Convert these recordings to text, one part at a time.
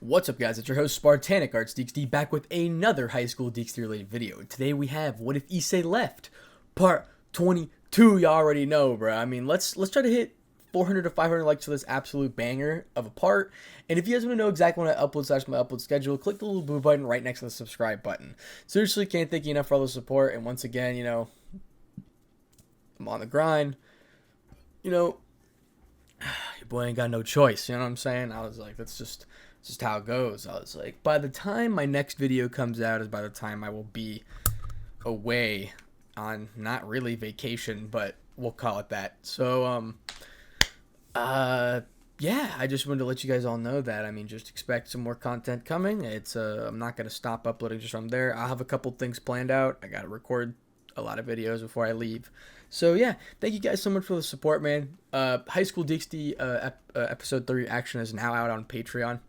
What's up, guys? It's your host Spartanic Arts DXD back with another high school DXD related video. Today we have What If Issei Left, part 22. Y'all already know, bro. I mean, let's try to hit 400 to 500 likes for this absolute banger of a part. And if you guys want to know exactly when I upload / my upload schedule, click the little blue button right next to the subscribe button. Seriously, can't thank you enough for all the support. And once again, you know, I'm on the grind. You know, your boy ain't got no choice. You know what I'm saying? I was like, that's just how it goes. I was like, by the time my next video comes out is by the time I will be away on not really vacation, but we'll call it that. So yeah, I just wanted to let you guys all know that. I mean, just expect some more content coming. It's I'm not gonna stop uploading just from there. I'll have a couple things planned out. I gotta record a lot of videos before I leave. So yeah, thank you guys so much for the support, man. High School DXD episode 3 reaction is now out on Patreon.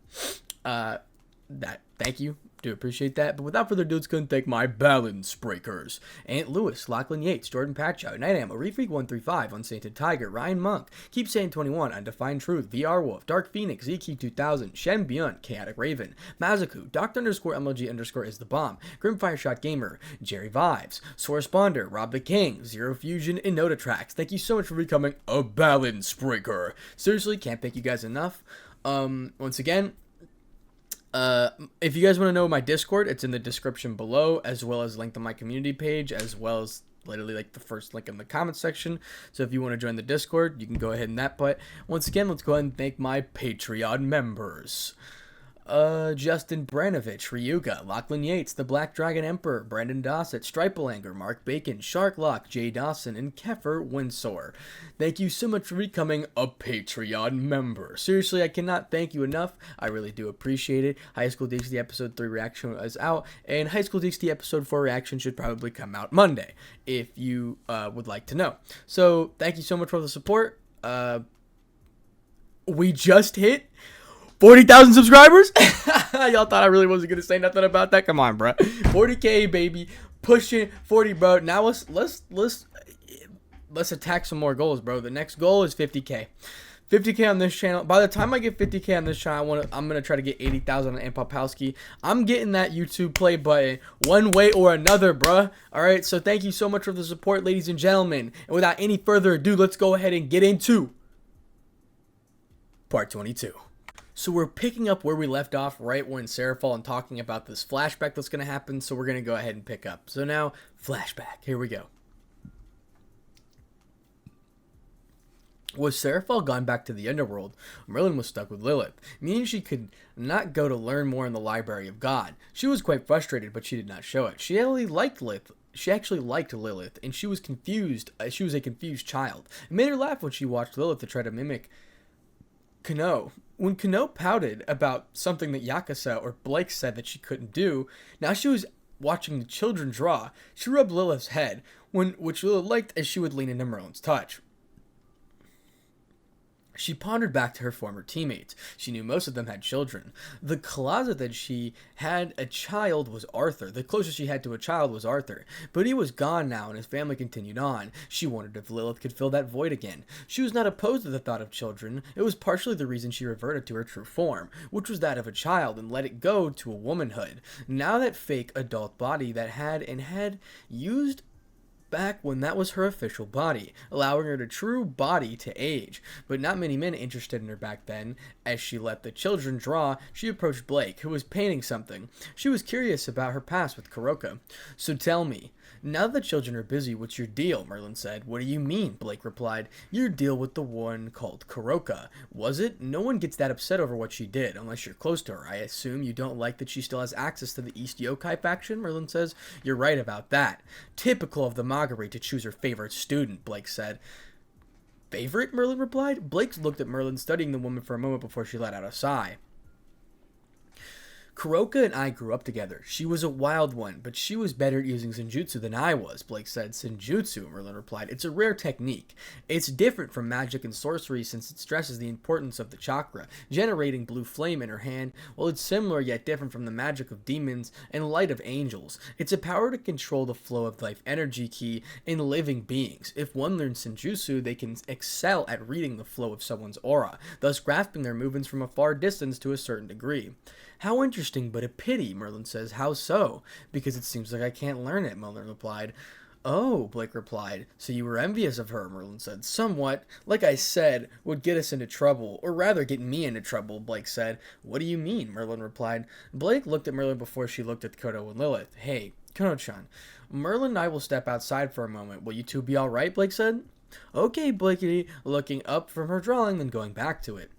Thank you. Do appreciate that. But without further ado, let's go and thank my balance breakers: Aunt Lewis, Lachlan Yates, Jordan Patchow, Night Ammo, Refreak135, Unsainted Tiger, Ryan Monk, Keep Saying 21, Undefined Truth, VR Wolf, Dark Phoenix, ZQ2000, Shen Byun, Chaotic Raven, Mazaku, Dr_MLG_ is the bomb, Grimfire Shot Gamer, Jerry Vibes, Soresponder, Rob the King, Zero Fusion, and Notatrax. Thank you so much for becoming a balance breaker. Seriously, can't thank you guys enough. Once again, if you guys want to know my Discord, it's in the description below, as well as link to my community page, as well as literally like the first link in the comment section. So if you want to join the Discord, you can go ahead and that. But once again, let's go ahead and thank my Patreon members: Justin Branovich, Ryuga, Lachlan Yates, The Black Dragon Emperor, Brandon Dossett, Stripelanger, Mark Bacon, Sharklock, Jay Dawson, and Keffer Windsor. Thank you so much for becoming a Patreon member. Seriously, I cannot thank you enough. I really do appreciate it. High School DxD episode 3 reaction is out, and High School DxD episode 4 reaction should probably come out Monday, if you would like to know. So thank you so much for the support. We just hit 40,000 subscribers. Y'all thought I really wasn't gonna say nothing about that? Come on, bro. 40K, baby, pushing 40, bro. Now let's attack some more goals, bro. The next goal is 50K. 50K on this channel. By the time I get 50K on this channel, I'm gonna try to get 80,000 on Ampopowski. I'm getting that YouTube play button one way or another, bruh. All right. So thank you so much for the support, ladies and gentlemen. And without any further ado, let's go ahead and get into part 22. So we're picking up where we left off right when Seraphol and talking about this flashback that's going to happen. So we're going to go ahead and pick up. So now, flashback. Here we go. Was Seraphol gone back to the underworld? Merlin was stuck with Lilith, meaning she could not go to learn more in the Library of God. She was quite frustrated, but she did not show it. She actually liked Lilith, and she was confused. She was a confused child. It made her laugh when she watched Lilith to try to mimic Kano. When Kano pouted about something that Yakuza or Blake said that she couldn't do, now she was watching the children draw. She rubbed Lilith's head, which Lilith liked, as she would lean into Merlin's touch. She pondered back to her former teammates. She knew most of them had children. The closet that she had a child was Arthur. The closest she had to a child was Arthur. But he was gone now, and his family continued on. She wondered if Lilith could fill that void again. She was not opposed to the thought of children. It was partially the reason she reverted to her true form, which was that of a child, and let it go to a womanhood. Now that fake adult body that had used back when that was her official body, allowing her to true body to age. But not many men interested in her back then. As she let the children draw, she approached Blake, who was painting something. She was curious about her past with Kuroka. So tell me, now that the children are busy, what's your deal? Merlin said. What do you mean? Blake replied. Your deal with the one called Kuroka. Was it? No one gets that upset over what she did, unless you're close to her. I assume you don't like that she still has access to the East Yokai faction, Merlin says. You're right about that. Typical of the Magari to choose her favorite student, Blake said. Favorite? Merlin replied. Blake looked at Merlin, studying the woman for a moment before she let out a sigh. Kuroka and I grew up together. She was a wild one, but she was better at using Senjutsu than I was, Blake said. Senjutsu, Merlin replied. It's a rare technique. It's different from magic and sorcery since it stresses the importance of the chakra, generating blue flame in her hand, while it's similar yet different from the magic of demons and light of angels. It's a power to control the flow of life energy key in living beings. If one learns Senjutsu, they can excel at reading the flow of someone's aura, thus grasping their movements from a far distance to a certain degree. How interesting, but a pity, Merlin says. How so? Because it seems like I can't learn it, Merlin replied. Oh, Blake replied. So you were envious of her, Merlin said. Somewhat. Like I said, would get us into trouble, or rather get me into trouble, Blake said. What do you mean, Merlin replied. Blake looked at Merlin before she looked at Koto and Lilith. Hey, Kono-chan, Merlin and I will step outside for a moment. Will you two be alright, Blake said. Okay, Blakey, looking up from her drawing, then going back to it.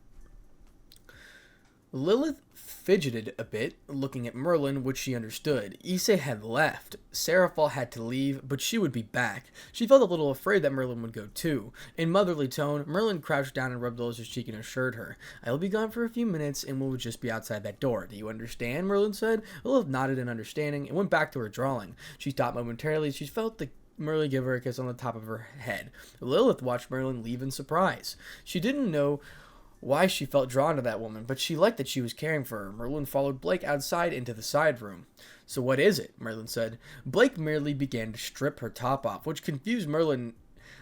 Lilith fidgeted a bit, looking at Merlin, which she understood. Issei had left. Seraphal had to leave, but she would be back. She felt a little afraid that Merlin would go too. In motherly tone, Merlin crouched down and rubbed Lilith's cheek and assured her, I will be gone for a few minutes and we'll just be outside that door. Do you understand? Merlin said. Lilith nodded in understanding and went back to her drawing. She stopped momentarily. She felt the Merlin give her a kiss on the top of her head. Lilith watched Merlin leave in surprise. She didn't know why she felt drawn to that woman, but she liked that she was caring for her. Merlin followed Blake outside into the side room. So what is it? Merlin said. Blake merely began to strip her top off, which confused Merlin.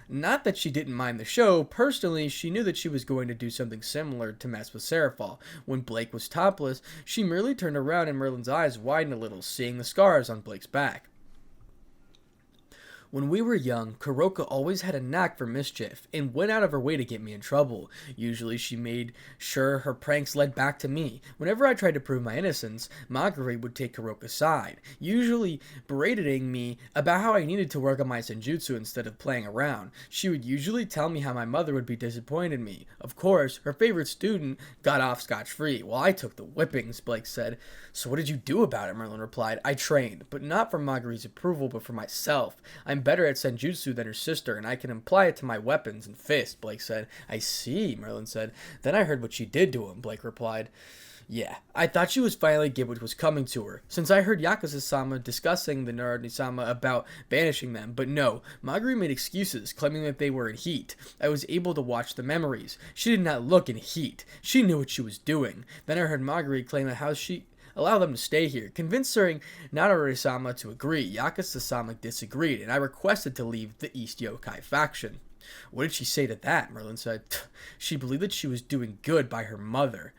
Not that she didn't mind the show. Personally, she knew that she was going to do something similar to mess with Seraphal. When Blake was topless, she merely turned around and Merlin's eyes widened a little, seeing the scars on Blake's back. When we were young, Kuroka always had a knack for mischief and went out of her way to get me in trouble. Usually she made sure her pranks led back to me. Whenever I tried to prove my innocence, Magari would take Kuroka's side, usually berating me about how I needed to work on my senjutsu instead of playing around. She would usually tell me how my mother would be disappointed in me. Of course, her favorite student got off scotch-free, while I took the whippings, Blake said. So what did you do about it? Merlin replied. I trained, but not for Magari's approval, but for myself. I'm better at senjutsu than her sister, and I can apply it to my weapons and fists, Blake said. I see, Merlin said. Then I heard what she did to him, Blake replied. Yeah, I thought she was finally get what was coming to her, since I heard Yakuza-sama discussing the Narani-sama about banishing them, but no, Magari made excuses, claiming that they were in heat. I was able to watch the memories. She did not look in heat. She knew what she was doing. Then I heard Magari claim that how she allow them to stay here, convincing Narari-sama to agree. Yakuza-sama disagreed, and I requested to leave the East Yokai faction. What did she say to that? Merlin said. She believed that she was doing good by her mother,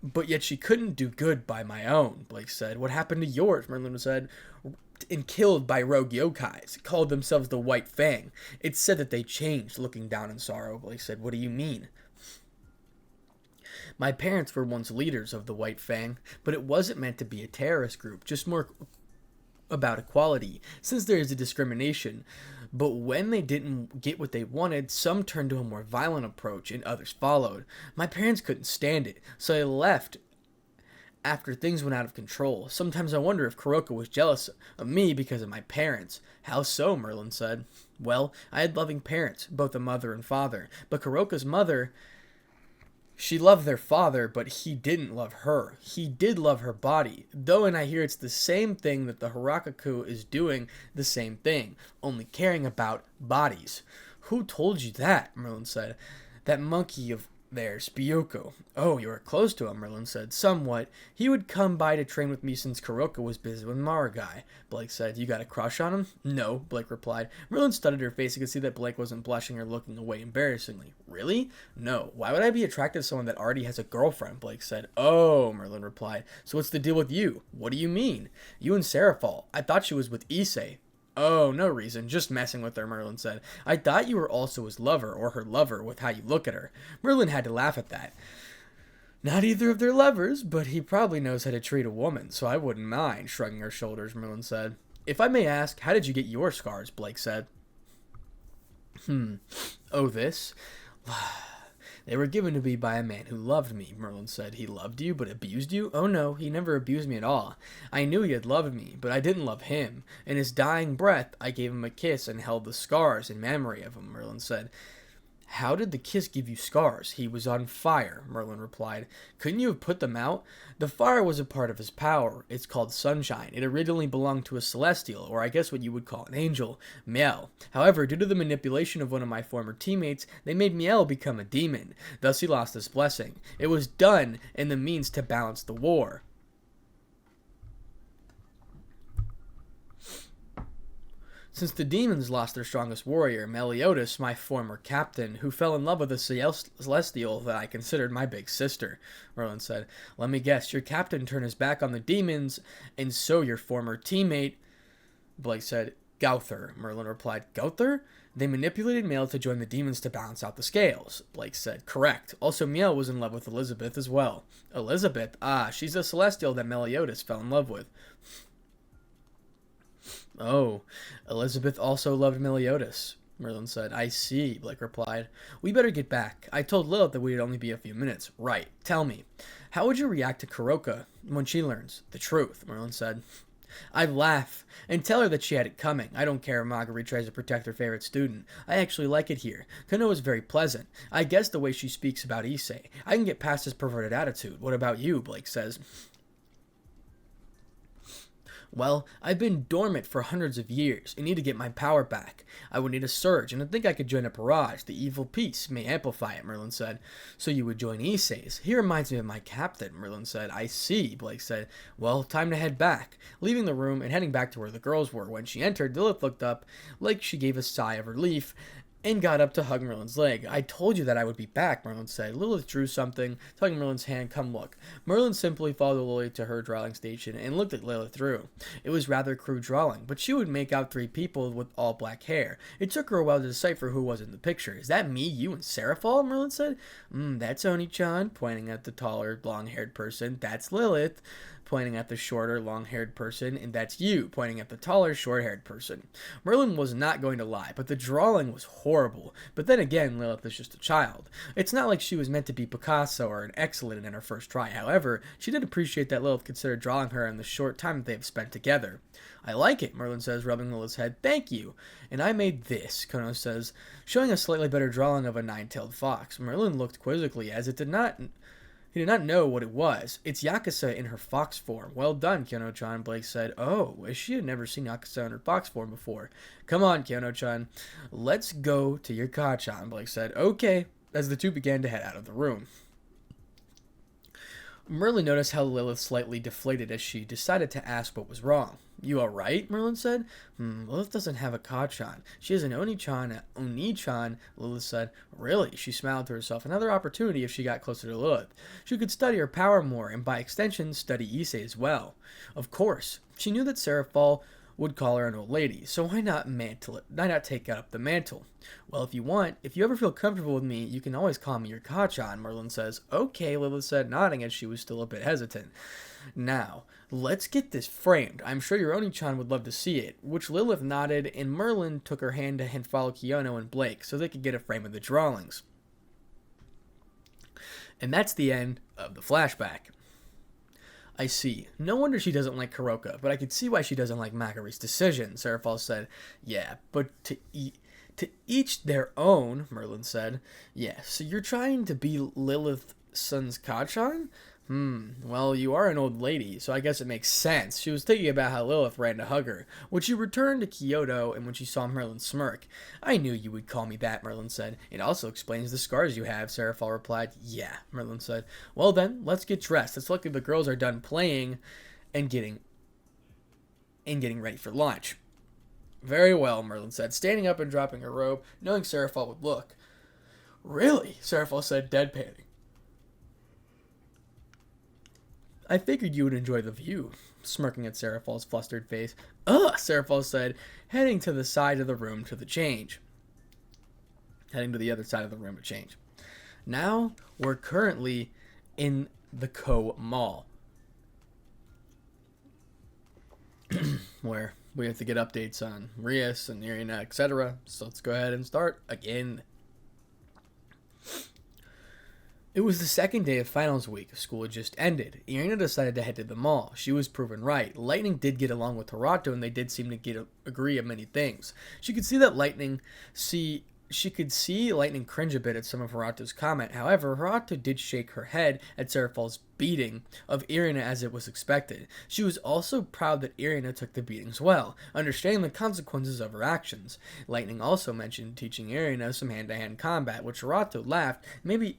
but yet she couldn't do good by my own, Blake said. What happened to yours? Merlin said. And killed by rogue yokais, called themselves the White Fang. It's said that they changed, looking down in sorrow. Blake said. What do you mean? My parents were once leaders of the White Fang, but it wasn't meant to be a terrorist group, just more about equality, since there is a discrimination. But when they didn't get what they wanted, some turned to a more violent approach and others followed. My parents couldn't stand it, so they left after things went out of control. Sometimes I wonder if Kuroka was jealous of me because of my parents. How so? Merlin said. Well, I had loving parents, both a mother and father, but Kuroka's mother, she loved their father, but he didn't love her. He did love her body, though, and I hear it's the same thing that the Harakaku is doing, the same thing, only caring about bodies. Who told you that? Merlin said. That monkey of theirs, Byoko. Oh, you are close to him, Merlin said. Somewhat. He would come by to train with me since Kuroka was busy with Maragai. Blake said. You got a crush on him? No, Blake replied. Merlin studied her face and could see that Blake wasn't blushing or looking away embarrassingly. Really? No. Why would I be attracted to someone that already has a girlfriend? Blake said. Oh, Merlin replied. So what's the deal with you? What do you mean? You and Seraphal. I thought she was with Issei. Oh, no reason, just messing with her, Merlin said. I thought you were also his lover, or her lover, with how you look at her. Merlin had to laugh at that. Not either of their lovers, but he probably knows how to treat a woman, so I wouldn't mind, shrugging her shoulders, Merlin said. If I may ask, how did you get your scars? Blake said. Oh, this? They were given to me by a man who loved me, Merlin said. He loved you, but abused you? Oh no, he never abused me at all. I knew he had loved me, but I didn't love him. In his dying breath, I gave him a kiss and held the scars in memory of him, Merlin said. How did the kiss give you scars? He was on fire, Merlin replied. Couldn't you have put them out? The fire was a part of his power. It's called sunshine. It originally belonged to a celestial, or I guess what you would call an angel, Miel. However, due to the manipulation of one of my former teammates, they made Miel become a demon. Thus he lost his blessing. It was done in the means to balance the war. Since the demons lost their strongest warrior, Meliodas, my former captain, who fell in love with a celestial that I considered my big sister, Merlin said. Let me guess, your captain turned his back on the demons, and so your former teammate, Blake said. Gauther, Merlin replied. Gauther? They manipulated Miel to join the demons to balance out the scales, Blake said. Correct. Also, Miel was in love with Elizabeth as well. Elizabeth? Ah, she's the celestial that Meliodas fell in love with. Oh, Elizabeth also loved Meliodas, Merlin said. I see, Blake replied. We better get back. I told Lilith that we'd only be a few minutes. Right. Tell me, how would you react to Kuroka when she learns the truth, Merlin said. I'd laugh and tell her that she had it coming. I don't care if Marguerite tries to protect her favorite student. I actually like it here. Kano is very pleasant. I guess the way she speaks about Issei. I can get past his perverted attitude. What about you, Blake says. Well, I've been dormant for hundreds of years and need to get my power back. I would need a surge, and I think I could join a barrage. The evil piece may amplify it, Merlin said. So you would join Issei's. He reminds me of my captain, Merlin said. I see, Blake said. Well, time to head back. Leaving the room and heading back to where the girls were. When she entered, Lilith looked up like she gave a sigh of relief and got up to hug Merlin's leg. I told you that I would be back, Merlin said. Lilith drew something, tugging Merlin's hand. Come look. Merlin simply followed Lily to her drawing station and looked at Lilith through. It was rather crude drawing, but she would make out 3 people with all black hair. It took her a while to decipher who was in the picture. Is that me, you, and Seraphol? Merlin said. That's Oni-chan, pointing at the taller, long-haired person. That's Lilith, pointing at the shorter, long-haired person, and that's you, pointing at the taller, short-haired person. Merlin was not going to lie, but the drawing was horrible. But then again, Lilith is just a child. It's not like she was meant to be Picasso or an excellent in her first try. However, she did appreciate that Lilith considered drawing her in the short time that they have spent together. I like it, Merlin says, rubbing Lilith's head. Thank you. And I made this, Kono says, showing a slightly better drawing of a 9-tailed fox. Merlin looked quizzically, as it did not... He did not know what it was. It's Yakuza in her fox form. Well done, Kyono-chan, Blake said. Oh, she had never seen Yakuza in her fox form before. Come on, Kyono-chan. Let's go to your ka-chan, Blake said. Okay, as the two began to head out of the room. Merlin noticed how Lilith slightly deflated as she decided to ask what was wrong. You alright? Merlin said. Lilith doesn't have a ka-chan. She has an Oni-chan. Oni-chan, Lilith said. Really? She smiled to herself. Another opportunity if she got closer to Lilith. She could study her power more, and by extension, study Issei as well. Of course. She knew that Seraphol would call her an old lady, so why not take up the mantle? Well, if you want, if you ever feel comfortable with me, you can always call me your ka-chan, Merlin says. Okay, Lilith said, nodding as she was still a bit hesitant. Now, let's get this framed. I'm sure your Oni-chan would love to see it, which Lilith nodded, and Merlin took her hand to hand follow Kiyono and Blake so they could get a frame of the drawings. And that's the end of the flashback. I see. No wonder she doesn't like Kuroka, but I could see why she doesn't like Marguerite's decision, Seraphol said. Yeah, but to each their own, Merlin said. Yeah, so you're trying to be Lilith-san's ka-chan? Well, you are an old lady, so I guess it makes sense. She was thinking about how Lilith ran to hug her, when she returned to Kyoto and when she saw Merlin smirk. I knew you would call me that, Merlin said. It also explains the scars you have, Seraphol replied. Yeah, Merlin said. Well then, let's get dressed. It's lucky the girls are done playing and getting ready for lunch. Very well, Merlin said, standing up and dropping her robe, knowing Seraphol would look. Really? Seraphol said, deadpanning. I figured you would enjoy the view, smirking at Seraphol's flustered face. Ugh, Seraphol said, heading to the side of the room to change. Heading to the other side of the room to change. Now, we're currently in the Ko Mall, where we have to get updates on Rias and Irina, etc. So let's go ahead and start again. It was the second day of finals week. School had just ended. Irina decided to head to the mall. She was proven right. Lightning did get along with Torato, and they did seem to agree on many things. She could see that Lightning She could see Lightning cringe a bit at some of Hirato's comment. However, Hirato did shake her head at Seraphal's beating of Irina as it was expected. She was also proud that Irina took the beatings well, understanding the consequences of her actions. Lightning also mentioned teaching Irina some hand-to-hand combat, which Hirato laughed. Maybe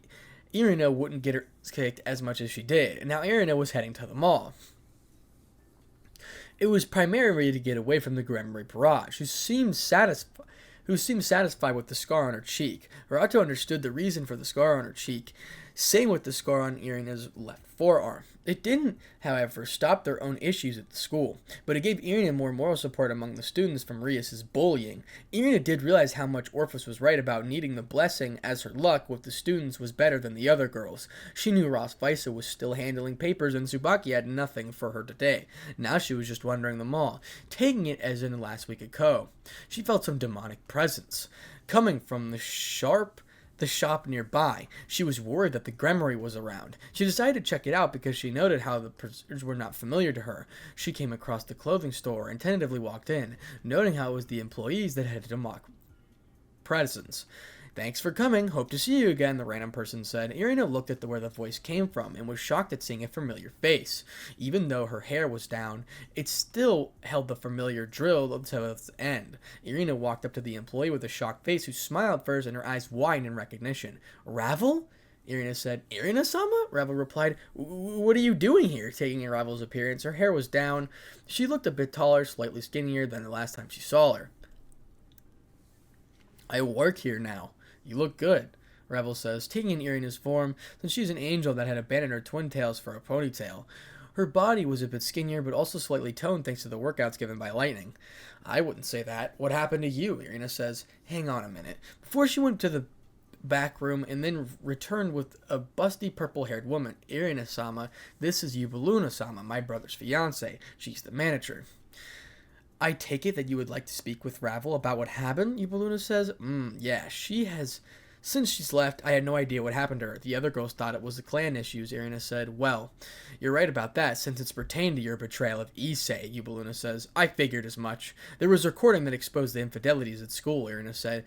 Irina wouldn't get her kicked as much as she did. Now Irina was heading to the mall. It was primarily to get away from the Gremory barrage, who seemed satisfied with the scar on her cheek. Hirato understood the reason for the scar on her cheek, same with the scar on Irina's left forearm. It didn't, however, stop their own issues at the school, but it gave Irina more moral support among the students from Rias's bullying. Irina did realize how much Orpheus was right about needing the blessing, as her luck with the students was better than the other girls. She knew Ross Visa was still handling papers and Tsubaki had nothing for her today. Now she was just wandering the mall, taking it as in the last week at Ko. She felt some demonic presence coming from the shop nearby. She was worried that the Gremory was around. She decided to check it out because she noted how the prisoners were not familiar to her. She came across the clothing store and tentatively walked in, noting how it was the employees that had a mock presence. "Thanks for coming. Hope to see you again," the random person said. Irina looked at where the voice came from and was shocked at seeing a familiar face. Even though her hair was down, it still held the familiar drill to its end. Irina walked up to the employee with a shocked face, who smiled first and her eyes widened in recognition. "Ravel?" Irina said. "Irina-sama?" Ravel replied. "What are you doing here?" Taking in Ravel's appearance, her hair was down. She looked a bit taller, slightly skinnier than the last time she saw her. "I work here now. You look good," Ravel says, taking in Irina's form, since she's an angel that had abandoned her twin tails for a ponytail. Her body was a bit skinnier, but also slightly toned thanks to the workouts given by Lightning. "I wouldn't say that. What happened to you?" Irina says. "Hang on a minute." Before she went to the back room and then returned with a busty purple-haired woman. "Irina-sama, this is Yubuluna-sama, my brother's fiancée. She's the manager." "I take it that you would like to speak with Ravel about what happened," Yubuluna says. Yeah, she has. Since she's left, I had no idea what happened to her. The other girls thought it was the clan issues," Irina said. "Well, you're right about that, since it's pertained to your betrayal of Issei," Yubuluna says. "I figured as much. There was a recording that exposed the infidelities at school," Irina said.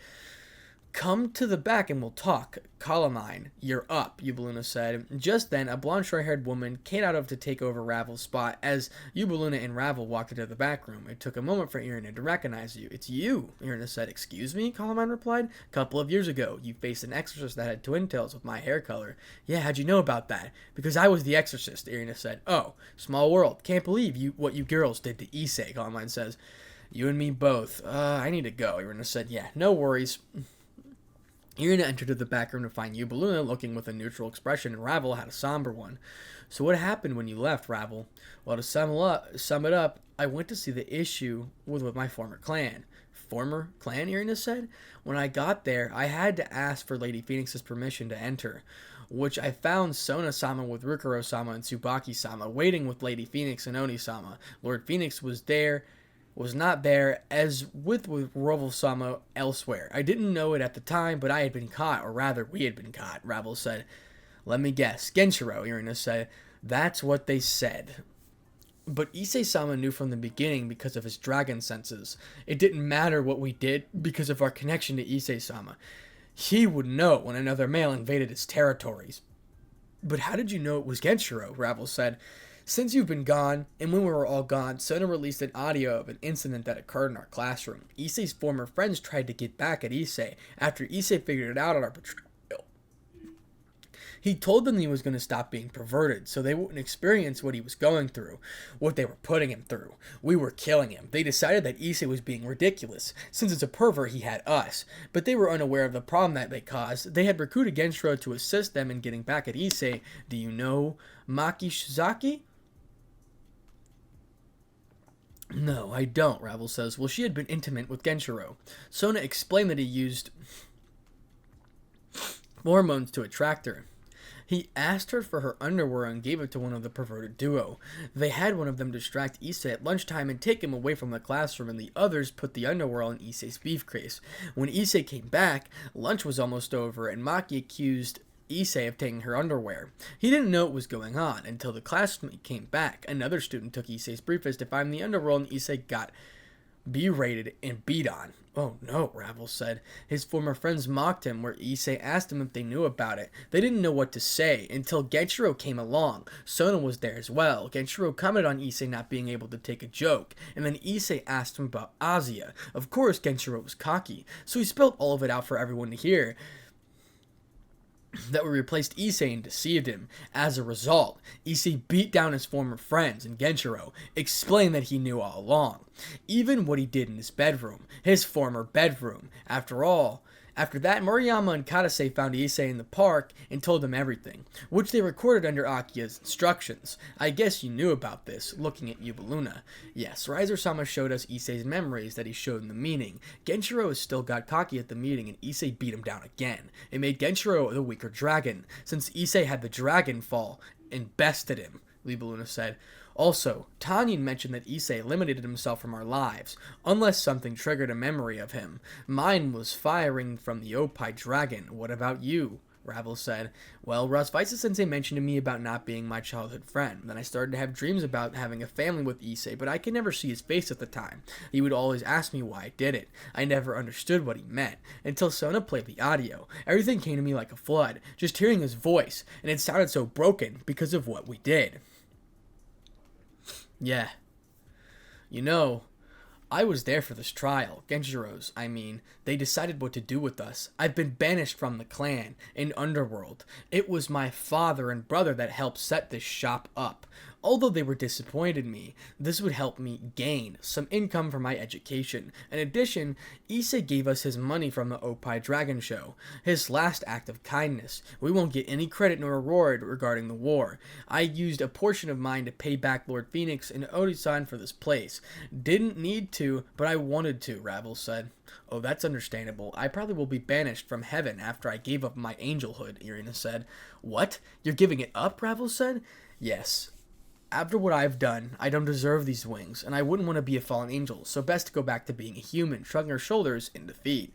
"Come to the back and we'll talk. Calamine, you're up," Yubuluna said. Just then, a blonde short-haired woman came out to take over Ravel's spot as Yubuluna and Ravel walked into the back room. It took a moment for Irina to recognize you. "It's you," Irina said. "Excuse me?" Calamine replied. "Couple of years ago, you faced an exorcist that had twin tails with my hair color." "Yeah, how'd you know about that?" "Because I was the exorcist," Irina said. "Oh, small world. Can't believe what you girls did to Issei," Calamine says. "You and me both. I need to go," Irina said. "Yeah, no worries." Irina entered the back room to find Yubuluna looking with a neutral expression, and Ravel had a somber one. "So what happened when you left, Ravel?" "Well, to sum it up, I went to see the issue with my former clan." "Former clan?" Irina said. "When I got there, I had to ask for Lady Phoenix's permission to enter, which I found Sona-sama with Rukuro-sama and Tsubaki-sama waiting with Lady Phoenix and Oni-sama. Lord Phoenix was not there, as with Roval-sama elsewhere. I didn't know it at the time, but I had been caught, or rather, we had been caught," Ravel said. "Let me guess. Genshiro," Irina said. "That's what they said. But Issei-sama knew from the beginning because of his dragon senses. It didn't matter what we did because of our connection to Issei-sama. He would know when another male invaded his territories." "But how did you know it was Genshiro?" Ravel said. "Since you've been gone, and when we were all gone, Sona released an audio of an incident that occurred in our classroom. Issei's former friends tried to get back at Issei after Issei figured it out on our betrayal. He told them he was going to stop being perverted, so they wouldn't experience what he was going through, what they were putting him through. We were killing him. They decided that Issei was being ridiculous. Since it's a pervert, he had us. But they were unaware of the problem that they caused. They had recruited Genshiro to assist them in getting back at Issei. Do you know Maki Shizaki?" "No, I don't," Ravel says. "Well, she had been intimate with Genshiro. Sona explained that he used hormones to attract her. He asked her for her underwear and gave it to one of the perverted duo. They had one of them distract Issei at lunchtime and take him away from the classroom, and the others put the underwear on Issei's beef case. When Issei came back, lunch was almost over, and Maki accused Issei of taking her underwear. He didn't know what was going on until the classmate came back. Another student took Issei's briefcase to find the underwear, and Issei got berated, and beat on. Oh no, Ravel said. His former friends mocked him where Issei asked him if they knew about it. They didn't know what to say until Genshiro came along. Sona was there as well. Genshiro commented on Issei not being able to take a joke, and then Issei asked him about Azia. Of course, Genshiro was cocky, so he spilled all of it out for everyone to hear. That we replaced Issei and deceived him. As a result, Issei beat down his former friends, and Genshiro explained that he knew all along. Even what he did in his bedroom, his former bedroom. After that, Moriyama and Kadase found Issei in the park and told him everything, which they recorded under Akia's instructions. I guess you knew about this, looking at Yuba Luna. Yes, Riser-sama showed us Issei's memories that he showed in the meeting. Genshiro still got cocky at the meeting and Issei beat him down again. It made Genshiro the weaker dragon, since Issei had the dragon fall and bested him, Yuba Luna said. Also, Tanyan mentioned that Issei eliminated himself from our lives, unless something triggered a memory of him. Mine was firing from the Oppai Dragon. What about you? Ravel said. Well, Rosvisa-sensei mentioned to me about not being my childhood friend. Then I started to have dreams about having a family with Issei, but I could never see his face at the time. He would always ask me why I did it. I never understood what he meant, until Sona played the audio. Everything came to me like a flood, just hearing his voice, and it sounded so broken because of what we did. Yeah. You know, I was there for this trial. Genshiro's, I mean. They decided what to do with us. I've been banished from the clan and underworld. It was my father and brother that helped set this shop up. Although they were disappointed in me, this would help me gain some income for my education. In addition, Issei gave us his money from the Oppai Dragon show. His last act of kindness. We won't get any credit nor reward regarding the war. I used a portion of mine to pay back Lord Phoenix and Odi-san for this place. Didn't need to, but I wanted to, Ravel said. Oh, that's understandable. I probably will be banished from heaven after I gave up my angelhood, Irina said. What? You're giving it up? Ravel said. Yes. After what I've done, I don't deserve these wings, and I wouldn't want to be a fallen angel, so best to go back to being a human, shrugging her shoulders in defeat.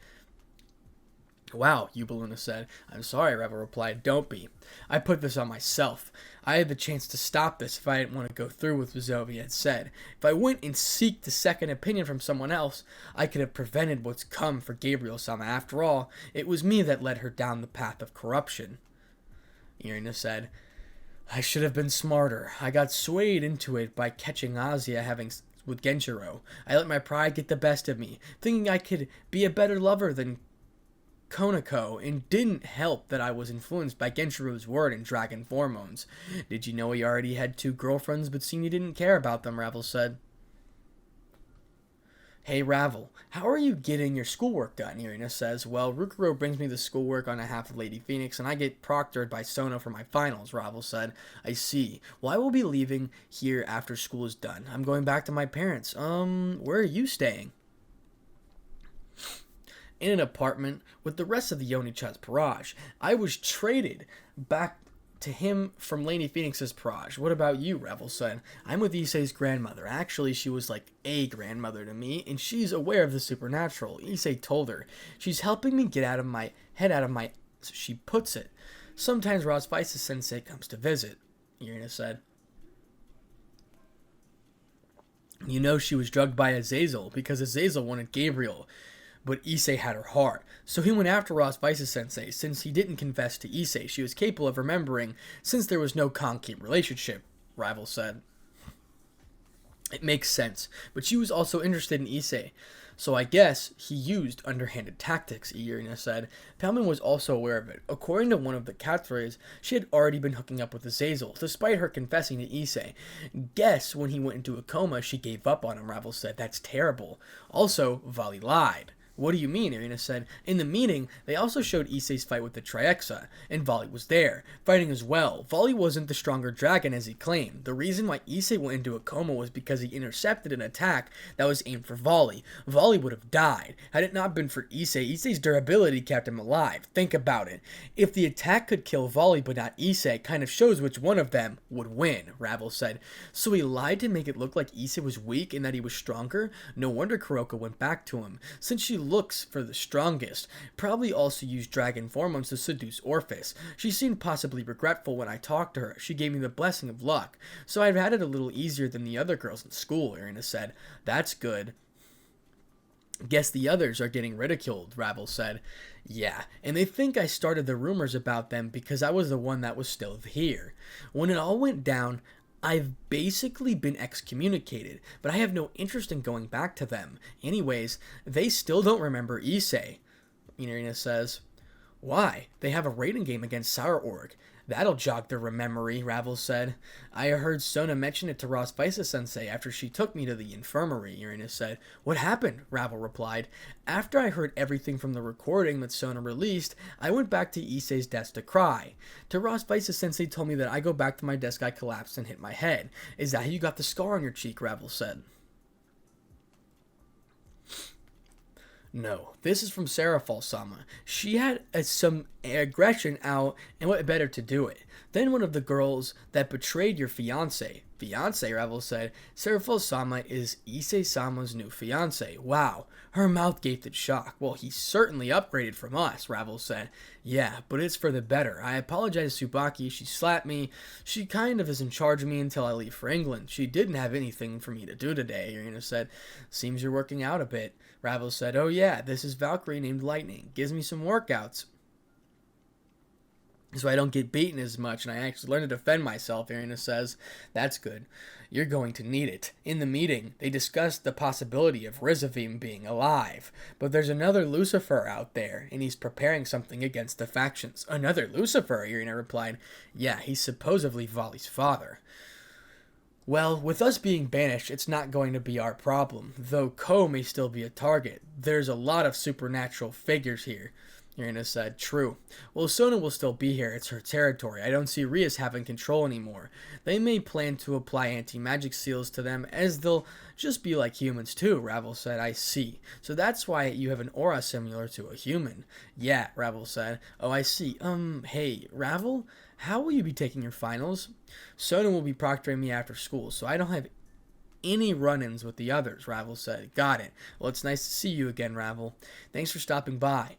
Wow, Yuba Luna said. I'm sorry, Ravel replied. Don't be. I put this on myself. I had the chance to stop this if I didn't want to go through with what Zovia had said. If I went and seeked a second opinion from someone else, I could have prevented what's come for Gabriel-sama. After all, it was me that led her down the path of corruption. Irina said. I should have been smarter. I got swayed into it by catching Azia having with Genshiro. I let my pride get the best of me, thinking I could be a better lover than Konako, and didn't help that I was influenced by Genshiro's word and dragon hormones. Did you know he already had 2 girlfriends but seemed he didn't care about them, Ravel said. Hey Ravel, how are you getting your schoolwork done? Irina says. Well, Rukuro brings me the schoolwork on behalf of Lady Phoenix, and I get proctored by Sona for my finals, Ravel said. I see. Well, I will be leaving here after school is done. I'm going back to my parents. Where are you staying? In an apartment with the rest of the Yoni-chan's Parage. I was traded back to him from Lady Phoenix's Parage. What about you? Ravel said. I'm with Issei's grandmother. Actually, she was like a grandmother to me, and she's aware of the supernatural. Issei told her. She's helping me get out of my head out of my... She puts it. Sometimes Rosvisa-sensei comes to visit, Irina said. You know she was drugged by Azazel because Azazel wanted Gabriel. But Issei had her heart, so he went after Rosvisa-sensei. Since he didn't confess to Issei, she was capable of remembering since there was no concrete relationship, Ravel said. It makes sense, but she was also interested in Issei, so I guess he used underhanded tactics, Irina said. Palman was also aware of it. According to one of the Katsuris, she had already been hooking up with Azazel, despite her confessing to Issei. Guess when he went into a coma, she gave up on him, Ravel said. That's terrible. Also, Vali lied. What do you mean? Irina said. In the meeting, they also showed Issei's fight with the Trihexa, and Vali was there, fighting as well. Vali wasn't the stronger dragon as he claimed. The reason why Issei went into a coma was because he intercepted an attack that was aimed for Vali. Vali would have died. Had it not been for Issei's durability kept him alive. Think about it. If the attack could kill Vali but not Issei, kind of shows which one of them would win, Ravel said. So he lied to make it look like Issei was weak and that he was stronger? No wonder Kuroko went back to him. Since she looks for the strongest, probably also used dragon hormones to seduce Orpheus. She seemed possibly regretful when I talked to her. She gave me the blessing of luck. So I've had it a little easier than the other girls in school, Irina said. That's good. Guess the others are getting ridiculed, Ravel said. Yeah, and they think I started the rumors about them because I was the one that was still here. When it all went down, I've basically been excommunicated, but I have no interest in going back to them. Anyways, they still don't remember Issei, Irina says. Why? They have a rating game against Sour Org. That'll jog their memory, Ravel said. I heard Sona mention it to Ross Sensei after she took me to the infirmary, Irina said. What happened? Ravel replied. After I heard everything from the recording that Sona released, I went back to Issei's desk to cry. To Ross Sensei told me that I go back to my desk, I collapsed and hit my head. Is that how you got the scar on your cheek? Ravel said. No, this is from Sarah Falsama. She had some aggression out, and what better to do it? Then one of the girls that betrayed your fiance. Fiance, Ravel said. Sarah Falsama is Issei-sama's new fiance. Wow, her mouth gaped in shock. Well, he certainly upgraded from us, Ravel said. Yeah, but it's for the better. I apologize to Tsubaki. She slapped me. She kind of is in charge of me until I leave for England. She didn't have anything for me to do today, Irina said. Seems you're working out a bit. Ravel said, oh yeah, this is Valkyrie named Lightning. Gives me some workouts so I don't get beaten as much, and I actually learn to defend myself, Irina says. That's good. You're going to need it. In the meeting, they discussed the possibility of Rizavim being alive, but there's another Lucifer out there, and he's preparing something against the factions. Another Lucifer, Irina replied. Yeah, he's supposedly Vali's father. Well, with us being banished, it's not going to be our problem, though Ko may still be a target. There's a lot of supernatural figures here, Irina said. True. Well, Sona will still be here. It's her territory. I don't see Rias having control anymore. They may plan to apply anti-magic seals to them, as they'll just be like humans too, Ravel said. I see. So that's why you have an aura similar to a human. Yeah, Ravel said. Oh, I see. Hey, Ravel? How will you be taking your finals? Sona will be proctoring me after school, so I don't have any run-ins with the others, Ravel said. Got it. Well, it's nice to see you again, Ravel. Thanks for stopping by.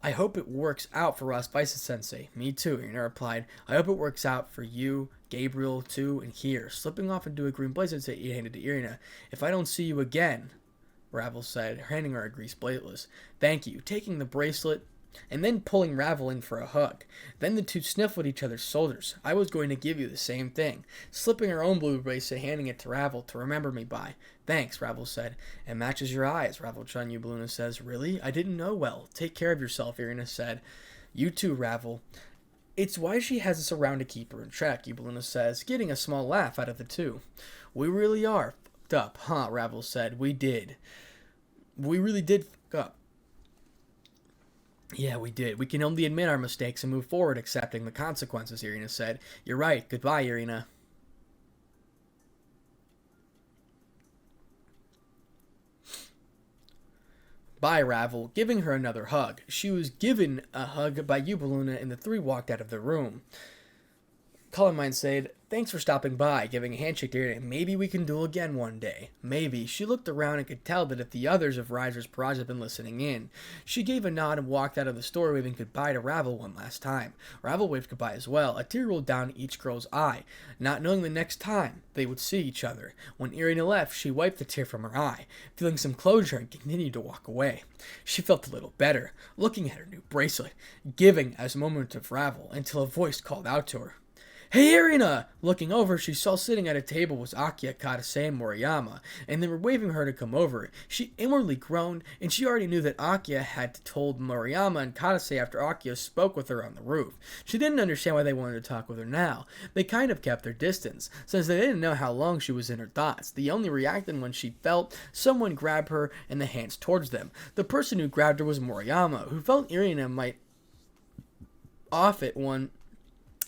I hope it works out for Ross Sensei. Me too, Irina replied. I hope it works out for you, Gabriel, too, and here. Slipping off into a green blazer, he handed to Irina. If I don't see you again, Ravel said, handing her a grease bracelet. Thank you. Taking the bracelet and then pulling Ravel in for a hug. Then the two sniffled each other's shoulders. I was going to give you the same thing. Slipping her own blue bracelet, handing it to Ravel to remember me by. Thanks, Ravel said. It matches your eyes, Ravel-chan, Eubeluna says. Really? I didn't know well. Take care of yourself, Irina said. You too, Ravel. It's why she has us around to keep her in check, Eubeluna says, getting a small laugh out of the two. We really are fucked up, huh, Ravel said. We did. We really did fuck up. Yeah, we did. We can only admit our mistakes and move forward accepting the consequences, Irina said. You're right. Goodbye, Irina. Bye, Ravel, giving her another hug. She was given a hug by Eubeluna, and the three walked out of the room. Carmine said, thanks for stopping by, giving a handshake to Irina. Maybe we can duel again one day. Maybe. She looked around and could tell that if the others of Riser's Barrage had been listening in. She gave a nod and walked out of the store, waving goodbye to Ravel one last time. Ravel waved goodbye as well. A tear rolled down each girl's eye, not knowing the next time they would see each other. When Irina left, she wiped the tear from her eye, feeling some closure, and continued to walk away. She felt a little better, looking at her new bracelet, giving as a moment of Ravel, until a voice called out to her. Hey, Irina! Looking over, she saw sitting at a table was Akiya, Kadase, and Moriyama, and they were waving her to come over. She inwardly groaned, and she already knew that Akiya had told Moriyama and Kadase after Akiya spoke with her on the roof. She didn't understand why they wanted to talk with her now. They kind of kept their distance, since they didn't know how long she was in her thoughts. They only reacted when she felt someone grab her and the hands towards them. The person who grabbed her was Moriyama, who felt Irina might off it one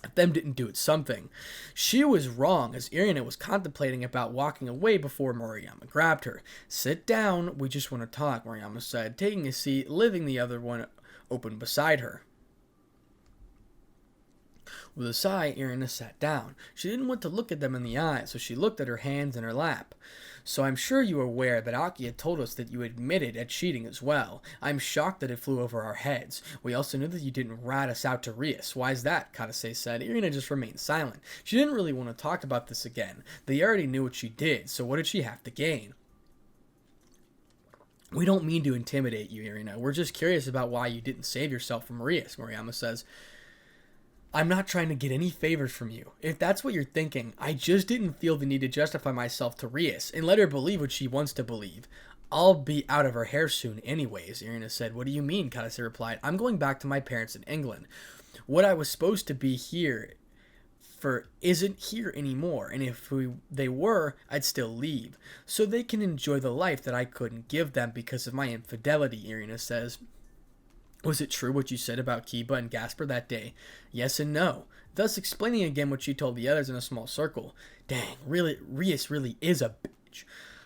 if them didn't do it something. She was wrong, as Irina was contemplating about walking away before Moriyama grabbed her. Sit down, we just want to talk, Moriyama said, taking a seat, leaving the other one open beside her. With a sigh, Irina sat down. She didn't want to look at them in the eyes, so she looked at her hands in her lap. So I'm sure you are aware that Akiya told us that you admitted at cheating as well. I'm shocked that it flew over our heads. We also knew that you didn't rat us out to Rias. Why is that? Kadase said. Irina just remained silent. She didn't really want to talk about this again. They already knew what she did, so what did she have to gain? We don't mean to intimidate you, Irina. We're just curious about why you didn't save yourself from Rias, Moriyama says. I'm not trying to get any favors from you. If that's what you're thinking, I just didn't feel the need to justify myself to Rias and let her believe what she wants to believe. I'll be out of her hair soon anyways, Irina said. What do you mean? Kadase replied. I'm going back to my parents in England. What I was supposed to be here for isn't here anymore, and if they were, I'd still leave. So they can enjoy the life that I couldn't give them because of my infidelity, Irina says. Was it true what you said about Kiba and Gasper that day? Yes and no. Thus explaining again what she told the others in a small circle. Dang, really, Rias really is a bitch.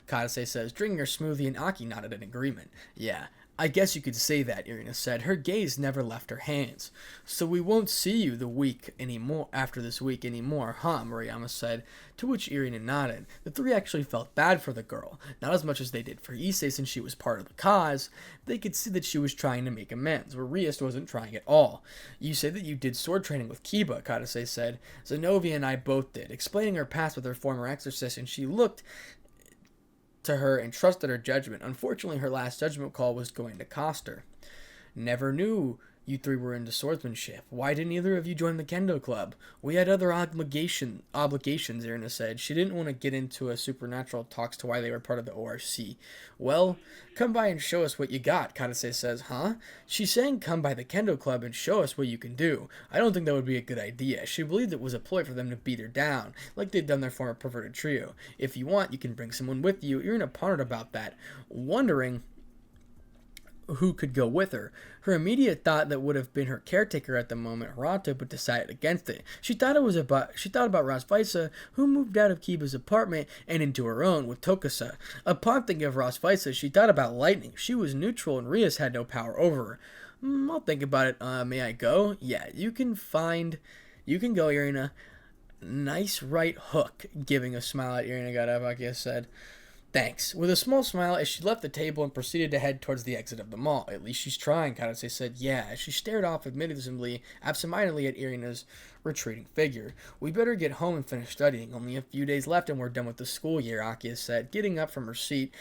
Kadase says, drinking her smoothie, and Aki nodded in agreement. Yeah, I guess you could say that, Irina said. Her gaze never left her hands. So we won't see you after this week anymore, huh? Moriyama said, to which Irina nodded. The three actually felt bad for the girl, not as much as they did for Issei since she was part of the cause. They could see that she was trying to make amends, where Rias wasn't trying at all. You say that you did sword training with Kiba, Kadase said. Zenobia and I both did, explaining her past with her former exorcist, and she looked to her and trusted her judgment. Unfortunately, her last judgment call was going to cost her. Never knew you three were into swordsmanship. Why didn't either of you join the kendo club? We had other obligations, Irina said. She didn't want to get into a supernatural talks to why they were part of the ORC. Well, come by and show us what you got, Kadase says. Huh? She's saying come by the kendo club and show us what you can do. I don't think that would be a good idea. She believed it was a ploy for them to beat her down, like they'd done their former perverted trio. If you want, you can bring someone with you. Irina pondered about that, wondering who could go with her. Her immediate thought that would have been her caretaker at the moment, Harato, but decided against it. She thought about Rosvaisa, who moved out of Kiba's apartment and into her own with Tokasa. Upon thinking of Rosvaisa, she thought about Lightning. She was neutral and Rias had no power over her. I'll think about it. May I go? Yeah, you can go, Irina. Nice right hook, giving a smile at Irina Garabakia said. Thanks. With a small smile as she left the table and proceeded to head towards the exit of the mall. At least she's trying, Kadase said. Yeah, as she stared off absentmindedly at Irina's retreating figure. We better get home and finish studying. Only a few days left and we're done with the school year, Akia said, getting up from her seat.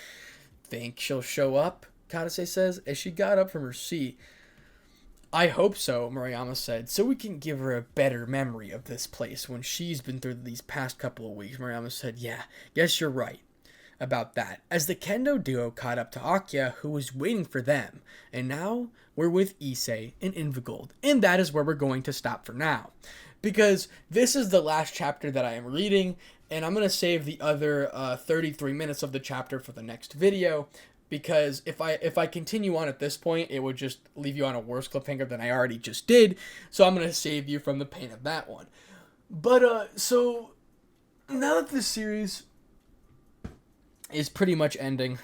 Think she'll show up? Kadase says. As she got up from her seat, I hope so, Moriyama said, so we can give her a better memory of this place when she's been through these past couple of weeks. Moriyama said, yeah, guess you're right about that, as the kendo duo caught up to Akia, who was waiting for them. And now we're with Issei and Invigold, and that is where we're going to stop for now, because this is the last chapter that I am reading, and I'm going to save the other 33 minutes of the chapter for the next video, because if I continue on at this point, it would just leave you on a worse cliffhanger than I already just did, so I'm going to save you from the pain of that one. But, so, now that this series is pretty much ending,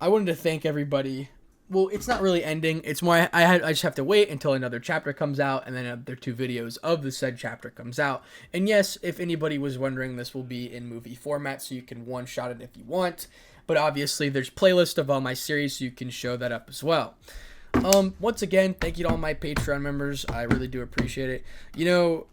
I wanted to thank everybody. Well, it's not really ending. It's more I just have to wait until another chapter comes out, and then another 2 videos of the said chapter comes out. And yes, if anybody was wondering, this will be in movie format, so you can one-shot it if you want. But obviously, there's playlist of all my series, so you can show that up as well. Once again, thank you to all my Patreon members. I really do appreciate it. You know,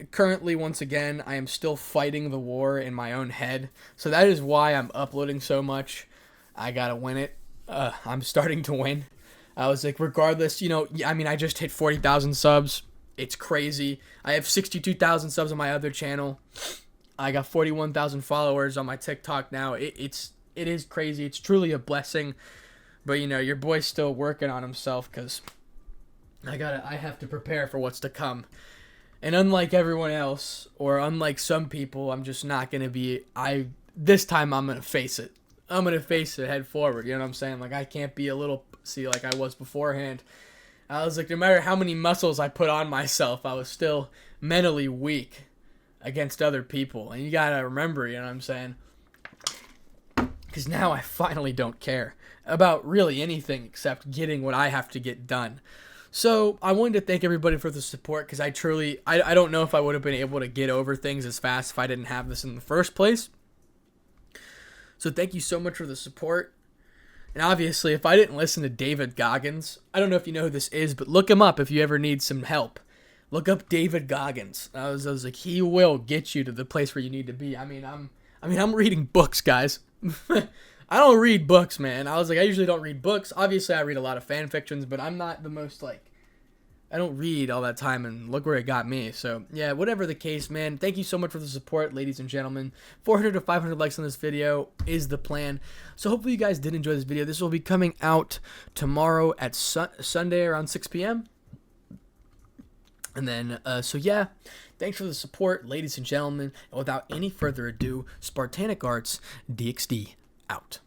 currently, once again, I am still fighting the war in my own head, so that is why I'm uploading so much. I gotta win it. I'm starting to win. I was like, regardless, you know, I mean, I just hit 40,000 subs. It's crazy. I have 62,000 subs on my other channel. I got 41,000 followers on my TikTok now. It is crazy. It's truly a blessing. But, you know, your boy's still working on himself, because I have to prepare for what's to come. And unlike everyone else, or unlike some people, I'm just not going to be, this time I'm going to face it. I'm going to face it head forward, you know what I'm saying? Like, I can't be a little pussy like I was beforehand. I was like, no matter how many muscles I put on myself, I was still mentally weak against other people. And you got to remember, you know what I'm saying? Because now I finally don't care about really anything except getting what I have to get done. So, I wanted to thank everybody for the support, because I don't know if I would have been able to get over things as fast if I didn't have this in the first place. So, thank you so much for the support. And obviously, if I didn't listen to David Goggins, I don't know if you know who this is, but look him up if you ever need some help. Look up David Goggins. I was like, he will get you to the place where you need to be. I mean, I'm reading books, guys. I don't read books, man. I was like, I usually don't read books. Obviously, I read a lot of fan fictions, but I'm not the most, like, I don't read all that time, and look where it got me. So, yeah, whatever the case, man, thank you so much for the support, ladies and gentlemen. 400 to 500 likes on this video is the plan. So, hopefully you guys did enjoy this video. This will be coming out tomorrow at Sunday around 6 p.m. And then, so yeah, thanks for the support, ladies and gentlemen. And without any further ado, Spartanic Arts, DXD, out.